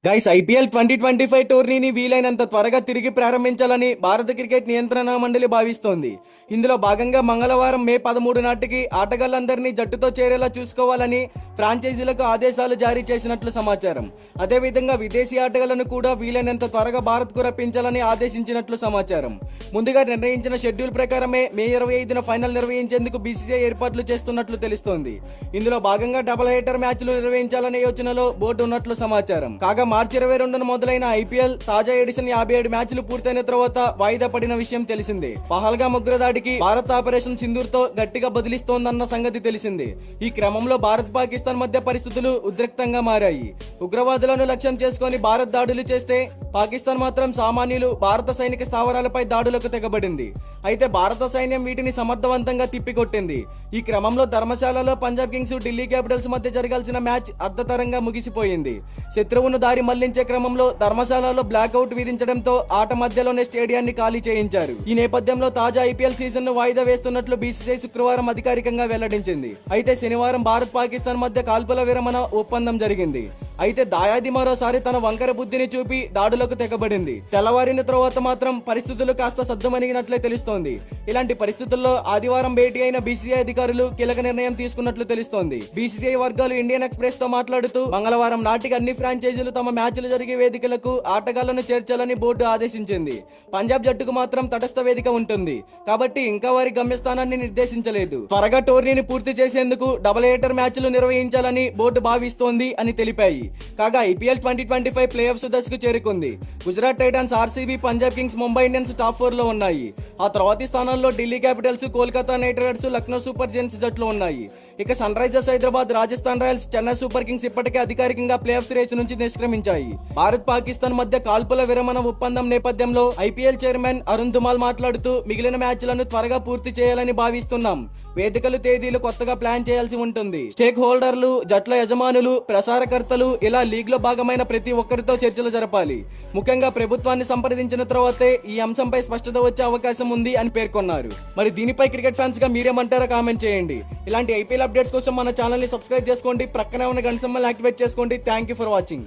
Guys IPL 2025 టోర్నీని వీలైనంత త్వరగా తిరిగి ప్రారంభించాలని భారత క్రికెట్ నియంత్రణ మండలి భావిస్తోంది. ఇందులో భాగంగా మంగళవారం మే 13 నాటికి ఆటగాళ్లందరినీ జట్టుతో చేరేలా చూసుకోవాలని ఫ్రాంచైజీలకు ఆదేశాలు జారీ చేసినట్లు సమాచారం. అదేవిధంగా విదేశీ ఆటగాళ్లను కూడా వీలైనంత త్వరగా భారత్కు రప్పించాలని ఆదేశించినట్లు సమాచారం. ముందుగా నిర్ణయించిన షెడ్యూల్ ప్రకారమే మే 25న ఫైనల్ నిర్వహించేందుకు బీసీసీఐ ఏర్పాట్లు చేస్తున్నట్లు తెలుస్తోంది. ఇందులో భాగంగా డబుల్ హెడర్ మ్యాచ్లు నిర్వహించాలనే యోచనలో బోర్డు ఉన్నట్లు సమాచారం. కాగా మార్చి 22న మొదలైన ఐపీఎల్ తాజా ఎడిషన్ 57 మ్యాచ్లు పూర్తయిన తర్వాత వాయిదా పడిన విషయం తెలిసిందే. పహల్గా ఉగ్రదాడికి భారత్ ఆపరేషన్ సింధూర్ తో గట్టిగా బదిలిస్తోందన్న సంగతి తెలిసిందే. ఈ క్రమంలో భారత్ పాకిస్తాన్ మధ్య పరిస్థితులు ఉద్రిక్తంగా మారాయి. ఉగ్రవాదులను లక్ష్యం చేసుకుని భారత్ దాడులు చేస్తే పాకిస్తాన్ మాత్రం సామాన్యులు భారత సైనిక స్థావరాలపై దాడులకు తెగబడింది. అయితే భారత సైన్యం వీటిని సమర్థవంతంగా తిప్పికొట్టింది. ఈ క్రమంలో ధర్మశాలలో పంజాబ్ కింగ్స్ ఢిల్లీ క్యాపిటల్స్ మధ్య జరగాల్సిన మ్యాచ్ అర్ధతరంగా ముగిసిపోయింది. శత్రువును దారి మళ్లించే క్రమంలో ధర్మశాలలో బ్లాక్అవుట్ విధించడంతో ఆట మధ్యలోనే స్టేడియాన్ని ఖాళీ చేయించారు. ఈ నేపథ్యంలో తాజా ఐపీఎల్ సీజన్ ను వాయిదా వేస్తున్నట్లు బీసీసీఐ శుక్రవారం అధికారికంగా వెల్లడించింది. అయితే శనివారం భారత్ పాకిస్తాన్ మధ్య కాల్పుల విరమణ ఒప్పందం జరిగింది. అయితే దాయాది మరోసారి తన వంకర బుద్ధిని చూపి దాడులకు తెగబడింది. తెల్లవారిన తర్వాత మాత్రం పరిస్థితులు కాస్త సద్దుమణిగినట్లే తెలుస్తోంది. ఇలాంటి పరిస్థితుల్లో ఆదివారం భేటీ అయిన బీసీసీఐ అధికారులు కీలక నిర్ణయం తీసుకున్నట్లు తెలుస్తోంది. బీసీసీఐ వర్గాలు ఇండియన్ ఎక్స్ప్రెస్ తో మాట్లాడుతూ మంగళవారం నాటికి అన్ని ఫ్రాంచైజీలు తమ మ్యాచ్లు జరిగే వేదికలకు ఆటగాళ్లను చేర్చాలని బోర్డు ఆదేశించింది. పంజాబ్ జట్టుకు మాత్రం తటస్థ వేదిక ఉంటుంది కాబట్టి ఇంకా వారి గమ్యస్థానాన్ని నిర్దేశించలేదు. త్వరగా టోర్నీని పూర్తి చేసేందుకు డబుల్ హెడర్ మ్యాచ్లు నిర్వహించాలని బోర్డు భావిస్తోంది అని తెలిపాయి. కాగా ఐపీఎల్ 2025 ప్లే ఆఫ్స్ దశకు చేరుకుంది. Gujarat Titans, RCB, Punjab Kings, Mumbai Indians top 4 లో ఉన్నాయి. ఆ తర్వాతి స్థానాల్లో Delhi Capitals, Kolkata Knight Riders, Lucknow Super Giants జట్లు ఉన్నాయి. ఇక Sunrisers Hyderabad, Rajasthan Royals, Chennai Super Kings ఇప్పటికే అధికారికంగా ప్లే ఆఫ్స్ రేస్ నుంచి నిష్క్రమించాయి. భారత్ పాకిస్తాన్ మధ్య కాల్పుల విరమణ ఒప్పందం నేపథ్యంలో ఐపీఎల్ చైర్మన్ అరుణ్ ధుమాల్ మాట్లాడుతూ మిగిలిన మ్యాచ్లను త్వరగా పూర్తి చేయాలని భావిస్తున్నాం. వేదికలు, తేదీలు కొత్తగా ప్లాన్ చేయాల్సి ఉంటుంది. స్టేక్ హోల్డర్లు, జట్ల యజమానులు, ప్రసారకర్తలు ఇలా లీగ్ లో భాగమైన ప్రతి ఒక్కరితో చర్చలు జరపాలి. ముఖ్యంగా ప్రభుత్వాన్ని సంప్రదించిన తర్వాతే ఈ అంశంపై స్పష్టత వచ్చే అవకాశం ఉంది అని పేర్కొన్నారు. మరి దీనిపై క్రికెట్ ఫ్యాన్స్ గా మీరేమంటారో కామెంట్ చేయండి. ఇలాంటి ఐపీఎల్ అప్డేట్స్ కోసం మన ఛానల్ ని సబ్స్క్రైబ్ చేసుకోండి. ప్రక్కనే ఉన్న గంట సింబల్ యాక్టివేట్ చేసుకోండి. Thank you for watching.